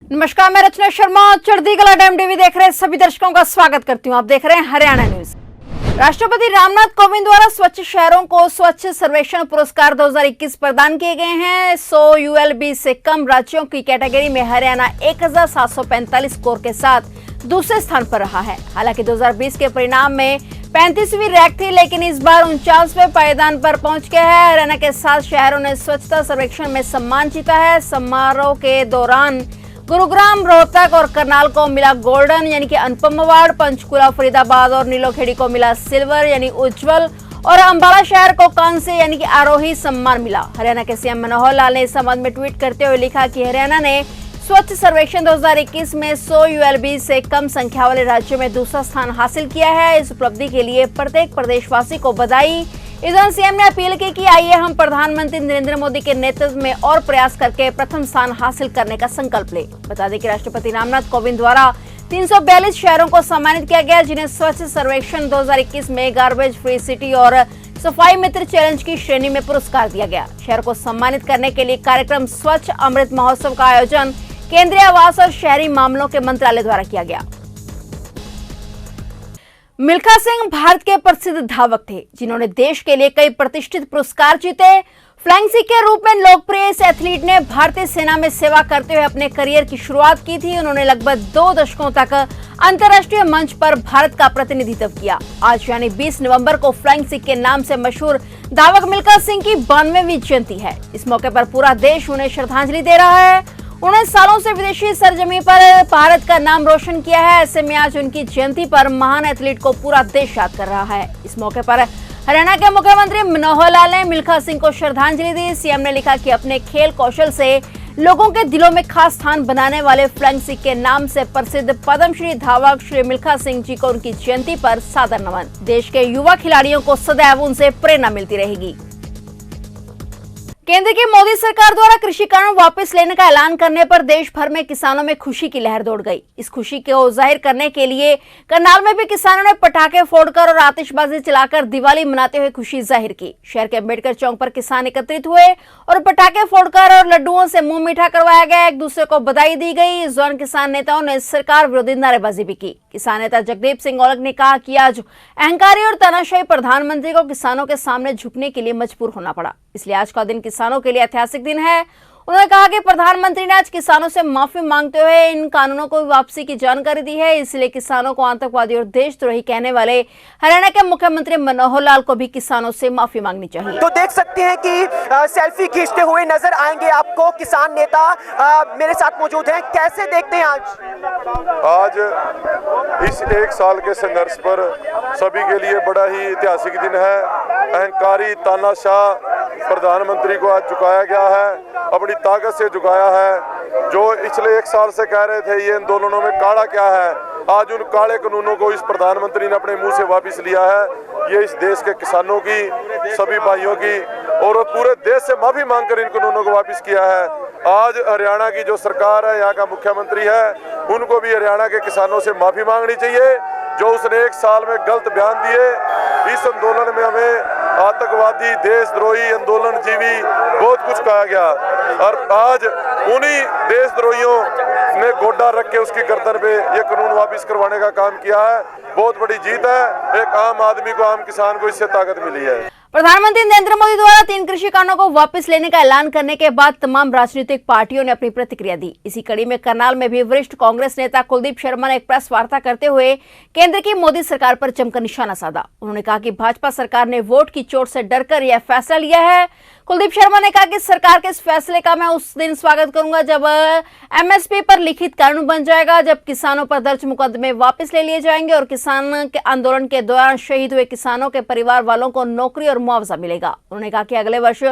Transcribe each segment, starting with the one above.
नमस्कार, मैं रचना शर्मा चढ़ती कला टाइम टीवी देख रहे सभी दर्शकों का स्वागत करती हूं। आप देख रहे हैं हरियाणा न्यूज। राष्ट्रपति रामनाथ कोविंद द्वारा स्वच्छ शहरों को स्वच्छ सर्वेक्षण पुरस्कार 2021 प्रदान किए गए हैं। 100 यूएलबी से कम राज्यों की कैटेगरी में हरियाणा 1745 स्कोर के साथ दूसरे स्थान पर रहा है। हालांकि 2020 के परिणाम में 35वीं रैंक थी, लेकिन इस बार 49वें पायदान पर पहुंच गया है। हरियाणा के 7 शहरों ने स्वच्छता सर्वेक्षण में सम्मान जीता है। समारोह के दौरान गुरुग्राम, रोहतक और करनाल को मिला गोल्डन यानी कि अनुपम अवार्ड, पंचकुला, फरीदाबाद और नीलोखेड़ी को मिला सिल्वर यानी उज्जवल और अंबाला शहर को कांस्य यानी कि आरोही सम्मान मिला। हरियाणा के सीएम मनोहर लाल ने इस संबंध में ट्वीट करते हुए लिखा कि हरियाणा ने स्वच्छ सर्वेक्षण 2021 में 100 यूएलबी से कम संख्या वाले राज्यों में दूसरा स्थान हासिल किया है। इस उपलब्धि के लिए प्रत्येक प्रदेशवासी को बधाई। इस दौरान सीएम ने अपील की कि आइए हम प्रधानमंत्री नरेंद्र मोदी के नेतृत्व में और प्रयास करके प्रथम स्थान हासिल करने का संकल्प ले। बता दें कि राष्ट्रपति रामनाथ कोविंद द्वारा 342 शहरों को सम्मानित किया गया, जिन्हें स्वच्छ सर्वेक्षण 2021 में गार्बेज फ्री सिटी और सफाई मित्र चैलेंज की श्रेणी में पुरस्कार दिया गया। शहर को सम्मानित करने के लिए कार्यक्रम स्वच्छ अमृत महोत्सव का आयोजन केंद्रीय आवास और शहरी मामलों के मंत्रालय द्वारा किया गया। मिल्खा सिंह भारत के प्रसिद्ध धावक थे, जिन्होंने देश के लिए कई प्रतिष्ठित पुरस्कार जीते। फ्लाइंग सिख के रूप में लोकप्रिय इस एथलीट ने भारतीय सेना में सेवा करते हुए अपने करियर की शुरुआत की थी। उन्होंने लगभग 2 दशकों तक अंतर्राष्ट्रीय मंच पर भारत का प्रतिनिधित्व किया। आज यानी 20 नवंबर को फ्लाइंग सिख के नाम से मशहूर धावक मिल्खा सिंह की 92वीं जयंती है। इस मौके पर पूरा देश उन्हें श्रद्धांजलि दे रहा है। उन्होंने सालों से विदेशी सरजमी पर भारत का नाम रोशन किया है। ऐसे में आज उनकी जयंती पर महान एथलीट को पूरा देश याद कर रहा है। इस मौके पर हरियाणा के मुख्यमंत्री मनोहर लाल ने मिल्खा सिंह को श्रद्धांजलि दी। सीएम ने लिखा कि अपने खेल कौशल से लोगों के दिलों में खास स्थान बनाने वाले फ्लाइंग सिख के नाम से प्रसिद्ध पद्मश्री धावक श्री मिल्खा सिंह जी को उनकी जयंती पर सादर नमन। देश के युवा खिलाड़ियों को सदैव उनसे प्रेरणा मिलती रहेगी। केंद्र की मोदी सरकार द्वारा कृषि कानून वापस लेने का ऐलान करने पर देश भर में किसानों में खुशी की लहर दौड़ गई। इस खुशी को जाहिर करने के लिए करनाल में भी किसानों ने पटाखे फोड़कर और आतिशबाजी चलाकर दिवाली मनाते हुए खुशी जाहिर की। शहर के अम्बेडकर चौक पर किसान एकत्रित हुए और पटाखे फोड़कर और लड्डुओं से मुंह मीठा करवाया गया। एक दूसरे को बधाई दी गई। इस दौरान किसान नेताओं ने सरकार विरोधी नारेबाजी भी की। किसान नेता जगदीप सिंह औलख ने कहा कि आज अहंकारी और तानाशाही प्रधानमंत्री को किसानों के सामने झुकने के लिए मजबूर होना पड़ा, इसलिए आज का दिन किसानों के लिए ऐतिहासिक दिन है। उन्होंने कहा कि प्रधानमंत्री ने आज किसानों से माफी मांगते हुए इन कानूनों को वापसी की जानकारी दी है, इसलिए किसानों को आतंकवादी और देशद्रोही कहने वाले हरियाणा के मुख्यमंत्री मनोहर लाल को भी किसानों से माफी मांगनी चाहिए। तो देख सकते हैं कि सेल्फी खींचते हुए नजर आएंगे आपको किसान नेता मेरे साथ मौजूद हैं। कैसे देखते हैं आज इस 1 साल के संघर्ष पर सभी के लिए बड़ा ही ऐतिहासिक दिन है। अहंकारी तानाशाह प्रधानमंत्री को आज झुकाया गया है, अपनी ताकत से झुकाया है। जो पिछले 1 साल से कह रहे थे ये आंदोलनों में काला क्या है, आज उन काले कानूनों को इस प्रधानमंत्री ने अपने मुंह से वापस लिया है। ये इस देश के किसानों की, सभी भाइयों की और पूरे देश से माफी मांगकर इन कानूनों को वापस किया है। आज हरियाणा की जो सरकार है, यहाँ का मुख्यमंत्री है, उनको भी हरियाणा के किसानों से माफी मांगनी चाहिए। जो उसने 1 साल में गलत बयान दिए, इस आंदोलन में हमें आतंकवादी, देशद्रोही, आंदोलन जीवी बहुत कुछ कहा गया और आज उन्हीं देशद्रोहियों ने गोड्डा रख के उसकी गर्दन पे ये कानून वापस करवाने का काम किया है। बहुत बड़ी जीत है। एक आम आदमी को, आम किसान को इससे ताकत मिली है। प्रधानमंत्री नरेंद्र मोदी द्वारा 3 कृषि कानूनों को वापस लेने का ऐलान करने के बाद तमाम राजनीतिक पार्टियों ने अपनी प्रतिक्रिया दी। इसी कड़ी में करनाल में भी वरिष्ठ कांग्रेस नेता कुलदीप शर्मा ने एक प्रेस वार्ता करते हुए केंद्र की मोदी सरकार पर जमकर निशाना साधा। उन्होंने कहा कि भाजपा सरकार ने वोट की चोट से डरकर यह फैसला लिया है। कुलदीप शर्मा ने कहा कि सरकार के इस फैसले का मैं उस दिन स्वागत करूंगा जब एमएसपी पर लिखित कानून बन जाएगा, जब किसानों पर दर्ज मुकदमे वापस ले लिए जाएंगे और किसान के आंदोलन के दौरान शहीद हुए किसानों के परिवार वालों को नौकरी और मुआवजा मिलेगा। उन्होंने कहा कि अगले वर्ष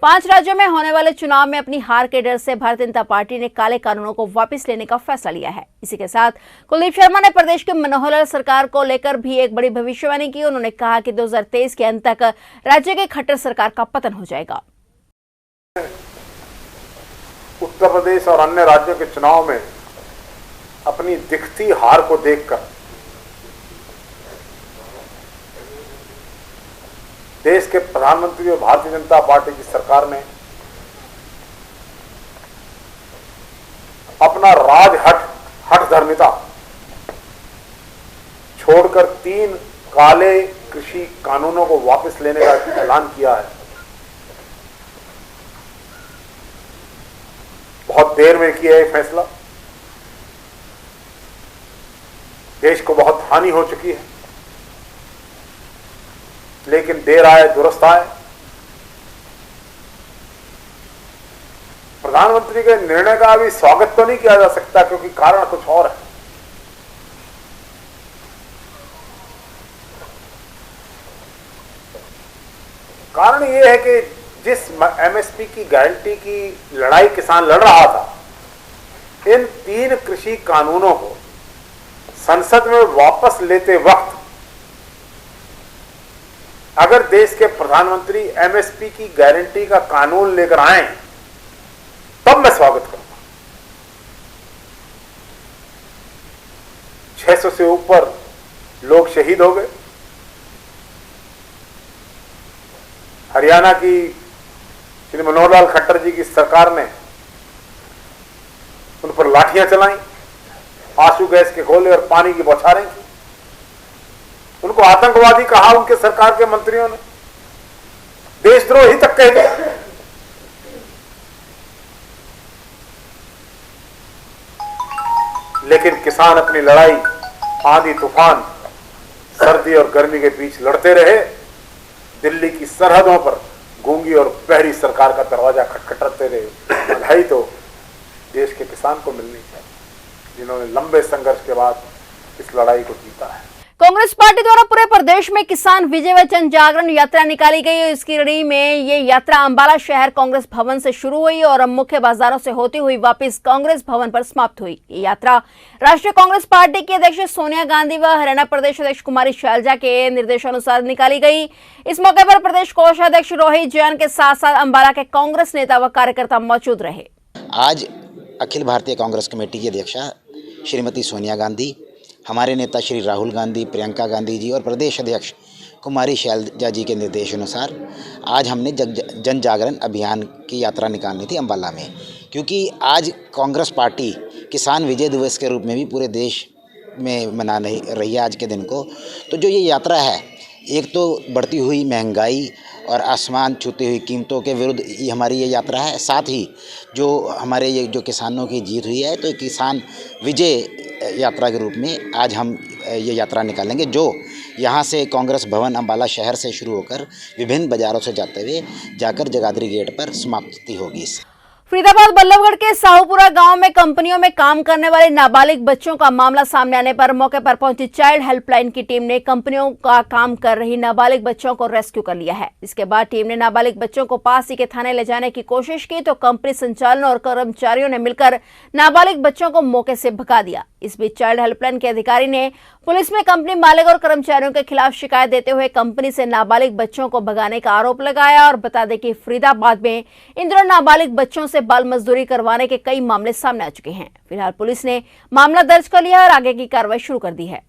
5 राज्यों में होने वाले चुनाव में अपनी हार के डर से भारतीय जनता पार्टी ने काले कानूनों को वापस लेने का फैसला लिया है। इसी के साथ कुलदीप शर्मा ने प्रदेश के मनोहर लाल सरकार को लेकर भी एक बड़ी भविष्यवाणी की। उन्होंने कहा कि 2023 के अंत तक राज्य की खट्टर सरकार का पतन हो जाएगा। उत्तर प्रदेश और अन्य राज्यों के चुनाव में अपनी दिखती हार को देखकर देश के प्रधानमंत्री और भारतीय जनता पार्टी की सरकार ने अपना हठधर्मिता छोड़कर 3 काले कृषि कानूनों को वापस लेने का ऐलान किया है। बहुत देर में किया है फैसला, देश को बहुत हानि हो चुकी है, लेकिन देर आए दुरुस्त आए। प्रधानमंत्री के निर्णय का अभी स्वागत तो नहीं किया जा सकता, क्योंकि कारण कुछ और है। कारण यह है कि जिस एमएसपी की गारंटी की लड़ाई किसान लड़ रहा था, इन 3 कृषि कानूनों को संसद में वापस लेते वक्त अगर देश के प्रधानमंत्री एमएसपी की गारंटी का कानून लेकर आए तब मैं स्वागत करूंगा। 600 से ऊपर लोग शहीद हो गए। हरियाणा की श्री मनोहर लाल खट्टर जी की सरकार ने उन पर लाठियां चलाई, आंसू गैस के गोले और पानी की बौछारें की। उनको आतंकवादी कहा उनके सरकार के मंत्रियों ने, देशद्रोही तक कह दिया। लेकिन किसान अपनी लड़ाई आंधी तूफान सर्दी और गर्मी के बीच लड़ते रहे। दिल्ली की सरहदों पर गूंगी और बहरी सरकार का दरवाजा खटखटाते रहे। बधाई तो देश के किसान को मिलनी चाहिए, जिन्होंने लंबे संघर्ष के बाद इस लड़ाई को जीता है। कांग्रेस पार्टी द्वारा पूरे प्रदेश में किसान विजय व जन जागरण यात्रा निकाली गई और इसकी कड़ी में ये यात्रा अंबाला शहर कांग्रेस भवन से शुरू हुई और मुख्य बाजारों से होती हुई वापस कांग्रेस भवन पर समाप्त हुई। ये यात्रा राष्ट्रीय कांग्रेस पार्टी की अध्यक्ष सोनिया गांधी व हरियाणा प्रदेश अध्यक्ष कुमारी शैलजा के निर्देशानुसार निकाली गई। इस मौके पर प्रदेश कोषाध्यक्ष रोहित जैन के साथ साथ अंबाला के कांग्रेस नेता व कार्यकर्ता मौजूद रहे। आज अखिल भारतीय कांग्रेस कमेटी की अध्यक्षा श्रीमती सोनिया गांधी, हमारे नेता श्री राहुल गांधी, प्रियंका गांधी जी और प्रदेश अध्यक्ष कुमारी शैलजा जी के निर्देशानुसार आज हमने जन जागरण अभियान की यात्रा निकालनी थी अंबाला में, क्योंकि आज कांग्रेस पार्टी किसान विजय दिवस के रूप में भी पूरे देश में मना रही है आज के दिन को। तो जो ये यात्रा है, एक तो बढ़ती हुई महंगाई और आसमान छूती हुई कीमतों के विरुद्ध हमारी ये यात्रा है, साथ ही जो हमारे ये जो किसानों की जीत हुई है, तो किसान विजय यात्रा के रूप में आज हम ये यात्रा निकालेंगे, जो यहाँ से कांग्रेस भवन अंबाला शहर से शुरू होकर विभिन्न बाज़ारों से जाते हुए जाकर जगाधरी गेट पर समाप्ति होगी। फरीदाबाद बल्लभगढ़ के साहूपुरा गांव में कंपनियों में काम करने वाले नाबालिग बच्चों का मामला सामने आने पर मौके पर पहुंची चाइल्ड हेल्पलाइन की टीम ने कंपनियों का काम कर रही नाबालिग बच्चों को रेस्क्यू कर लिया है। इसके बाद टीम ने नाबालिग बच्चों को पास ही के थाने ले जाने की कोशिश की तो कंपनी संचालन और कर्मचारियों ने मिलकर नाबालिग बच्चों को मौके से भगा दिया। इस बीच चाइल्ड हेल्पलाइन के अधिकारी ने पुलिस में कंपनी मालिक और कर्मचारियों के खिलाफ शिकायत देते हुए कंपनी से नाबालिग बच्चों को भगाने का आरोप लगाया। और बता दें कि फरीदाबाद में इन दिनों नाबालिग बच्चों से बाल मजदूरी करवाने के कई मामले सामने आ चुके हैं। फिलहाल पुलिस ने मामला दर्ज कर लिया और आगे की कार्रवाई शुरू कर दी है।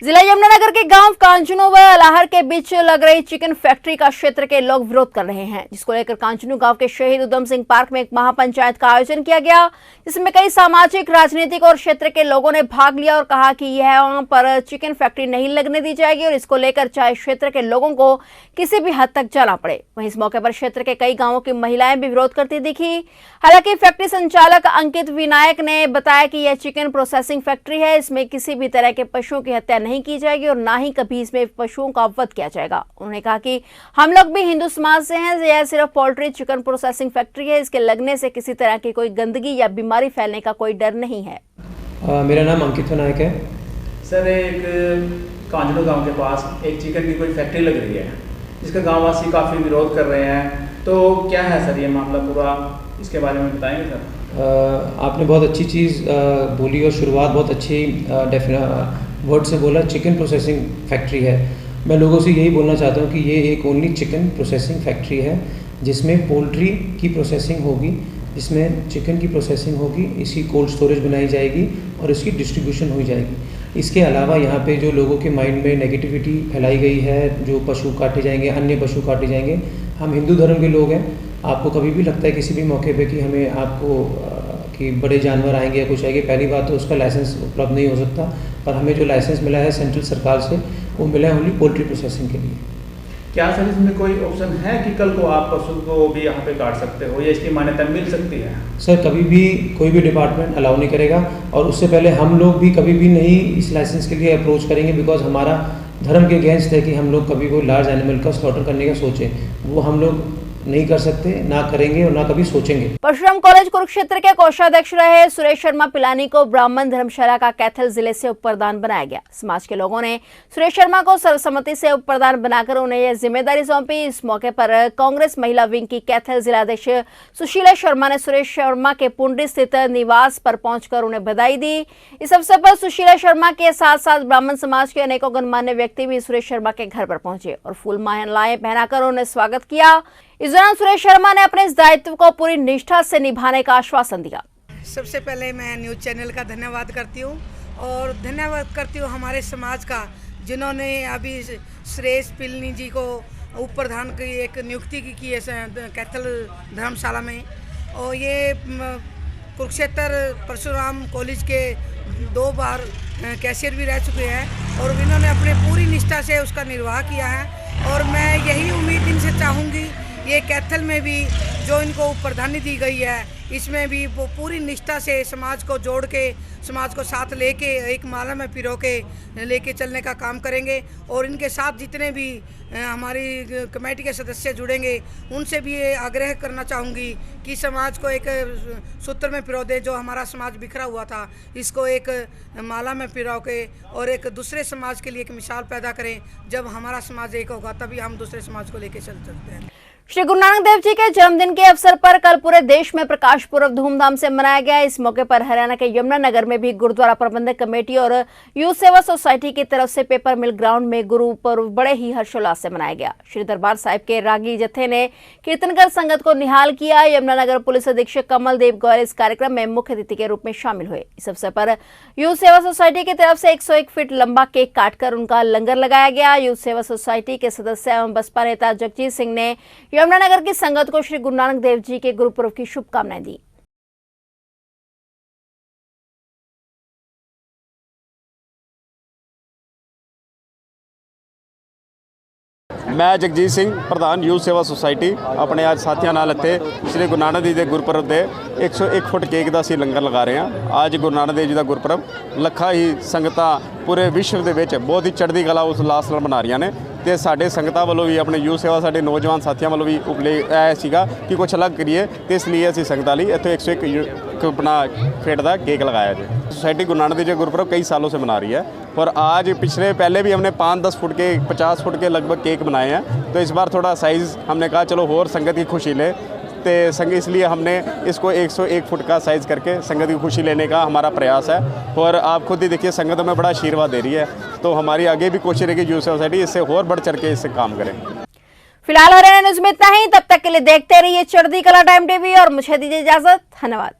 जिला यमुनानगर के गांव कांचनू व अलाहर के बीच लग रही चिकन फैक्ट्री का क्षेत्र के लोग विरोध कर रहे हैं, जिसको लेकर कांचनू गांव के शहीद उधम सिंह पार्क में एक महापंचायत का आयोजन किया गया, जिसमें कई सामाजिक, राजनीतिक और क्षेत्र के लोगों ने भाग लिया और कहा कि यह वहां पर चिकन फैक्ट्री नहीं लगने दी जाएगी और इसको लेकर चाहे क्षेत्र के लोगों को किसी भी हद तक जाना पड़े। वहीं इस मौके पर क्षेत्र के कई गाँवों की महिलाएं भी विरोध करती दिखी। हालांकि फैक्ट्री संचालक अंकित विनायक ने बताया कि यह चिकन प्रोसेसिंग फैक्ट्री है, इसमें किसी भी तरह के पशुओं की हत्या नहीं की जाएगी और ना ही कभी इसमें पशुओं का वध किया जाएगा। उन्होंने कहा कि हम लोग भी हिंदू समाज से हैं, यह सिर्फ पोल्ट्री चिकन प्रोसेसिंग फैक्ट्री है, इसके लगने से किसी तरह की कोई गंदगी या बीमारी फैलने का कोई डर नहीं है। मेरा नाम अंकित विनायक है। सर, एक कांजड़ू गांव के पास एक चिकन की कोई फैक्ट्री लग रही है, जिसका गांववासी काफ़ी विरोध कर रहे हैं, तो क्या है सर ये मामला पूरा, इसके बारे में बताएंगे सर? आपने बहुत अच्छी चीज़ बोली और शुरुआत बहुत अच्छी वर्ड से बोला, चिकन प्रोसेसिंग फैक्ट्री है। मैं लोगों से यही बोलना चाहता हूँ कि ये एक ओनली चिकन प्रोसेसिंग फैक्ट्री है, जिसमें पोल्ट्री की प्रोसेसिंग होगी, जिसमें चिकन की प्रोसेसिंग होगी, इसकी कोल्ड स्टोरेज बनाई जाएगी और इसकी डिस्ट्रीब्यूशन हो जाएगी। इसके अलावा यहाँ पे जो लोगों के माइंड में नेगेटिविटी फैलाई गई है, जो पशु काटे जाएंगे, अन्य पशु काटे जाएंगे, हम हिंदू धर्म के लोग हैं। आपको कभी भी लगता है किसी भी मौके पे कि हमें आपको कि बड़े जानवर आएंगे या कुछ आएंगे, पहली बात तो उसका लाइसेंस उपलब्ध नहीं हो सकता। पर हमें जो लाइसेंस मिला है सेंट्रल सरकार से, वो मिला है ओनली पोल्ट्री प्रोसेसिंग के लिए। क्या सर इसमें कोई ऑप्शन है कि कल को आप पशु को भी यहाँ पे काट सकते हो, या इसकी मान्यता मिल सकती है? सर कभी भी कोई भी डिपार्टमेंट अलाउ नहीं करेगा, और उससे पहले हम लोग भी कभी भी नहीं इस लाइसेंस के लिए अप्रोच करेंगे, बिकॉज हमारा धर्म के अगेंस्ट है कि हम लोग कभी कोई लार्ज एनिमल का स्लॉटर करने का सोचें। वो हम लोग नहीं कर सकते, ना करेंगे और ना कभी सोचेंगे। परशुराम कॉलेज कुरुक्षेत्र के कोषाध्यक्ष रहे सुरेश शर्मा पिलानी को ब्राह्मण धर्मशाला का कैथल जिले से उप प्रधान बनाया गया। समाज के लोगों ने सुरेश शर्मा को सर्वसम्मति से उप प्रधान बनाकर उन्हें यह जिम्मेदारी सौंपी। इस मौके पर कांग्रेस महिला विंग की कैथल जिलाध्यक्ष सुशीला शर्मा ने सुरेश शर्मा के पुंडी स्थित निवास पर पहुंचकर उन्हें बधाई दी। इस अवसर पर सुशीला शर्मा के साथ साथ ब्राह्मण समाज के अनेकों गणमान्य व्यक्ति भी सुरेश शर्मा के घर पर पहुंचे और फूल मालाएं पहनाकर उन्हें स्वागत किया। इस दौरान सुरेश शर्मा ने अपने इस दायित्व को पूरी निष्ठा से निभाने का आश्वासन दिया। सबसे पहले मैं न्यूज़ चैनल का धन्यवाद करती हूँ, और धन्यवाद करती हूँ हमारे समाज का, जिन्होंने अभी सुरेश पिलानी जी को उप प्रधान की एक नियुक्ति की है कैथल धर्मशाला में। और ये कुरुक्षेत्र परशुराम कॉलेज के 2 बार कैशियर भी रह चुके हैं, और इन्होंने अपने पूरी निष्ठा से उसका निर्वाह किया है। और मैं यही उम्मीद इनसे चाहूँगी, ये कैथल में भी जो इनको प्रधानी दी गई है, इसमें भी वो पूरी निष्ठा से समाज को जोड़ के, समाज को साथ लेके एक माला में पिरो के लेके चलने का काम करेंगे। और इनके साथ जितने भी हमारी कमेटी के सदस्य जुड़ेंगे, उनसे भी ये आग्रह करना चाहूँगी कि समाज को एक सूत्र में पिरो दे। जो हमारा समाज बिखरा हुआ था, इसको एक माला में पिरो के और एक दूसरे समाज के लिए एक मिसाल पैदा करें। जब हमारा समाज एक होगा, तभी हम दूसरे समाज को लेके चल सकते हैं। श्री गुरु नानक देव जी के जन्मदिन के अवसर पर कल पूरे देश में प्रकाश पर्व धूमधाम से मनाया गया। इस मौके पर हरियाणा के यमुनानगर में भी गुरुद्वारा प्रबंधक कमेटी और यूथ सेवा सोसाइटी की तरफ से पेपर मिल ग्राउंड में गुरु पर्व बड़े ही हर्षोल्लास से मनाया गया। श्री दरबार साहिब के रागी जत्थे ने कीर्तन कर संगत को निहाल किया। यमुनानगर पुलिस अधीक्षक कमल देव गौर इस कार्यक्रम में मुख्य अतिथि के रूप में शामिल हुए। इस अवसर पर यूथ सेवा सोसाइटी की तरफ से 101 फीट लंबा केक काटकर उनका लंगर लगाया गया। यूथ सेवा सोसाइटी के सदस्य एवं बसपा नेता जगजीत सिंह ने यमुनानगर की संगत को श्री गुरु नानक देव जी के गुरुपर्व की शुभकामनाएं दी। मैं जगजीत सिंह प्रधान यूथ सेवा सोसाइटी अपने आज साथियों नाल इत्थे श्री गुरु नानक देव जी के गुरपुरब के 101 फुट केक का असीं लंगर लगा रहे हैं। आज गुरु नानक देव जी का गुरपुरब ਲੱਖਾਂ ही संगतां पूरे विश्व के विच बहुत ही चढ़दी कला उल्लास नाल मना रही ने। तो साढ़े संगतां वालों भी अपने यूथ सेवा साढ़े नौजवान साथियों वालों भी उपले सीगा कि कुछ अलग करिए, तो इसलिए असीं संगतां लई इत्थे 101 अपना फीट का केक लगाया है। सोसाइटी गुरु नानक देव जी गुरपुरब कई सालों से मना रही है, और आज पहले भी हमने 5-10 फुट के 50 फुट के लगभग केक बनाए हैं। तो इस बार थोड़ा साइज़ हमने कहा चलो और संगत की खुशी ले, तो संग इसलिए हमने इसको 101 फुट का साइज़ करके संगत की खुशी लेने का हमारा प्रयास है। और आप खुद ही देखिए संगत में बड़ा आशीर्वाद दे रही है, तो हमारी आगे भी कोशिश रहेगी यूथ सोसाइटी इससे और बढ़ चढ़ के इससे काम करें। फिलहाल हरियाणा न्यूज़ में इतना ही। तब तक के लिए देखते रहिए चढ़ती कला टाइम टीवी और मुझे दीजिए इजाजत। धन्यवाद।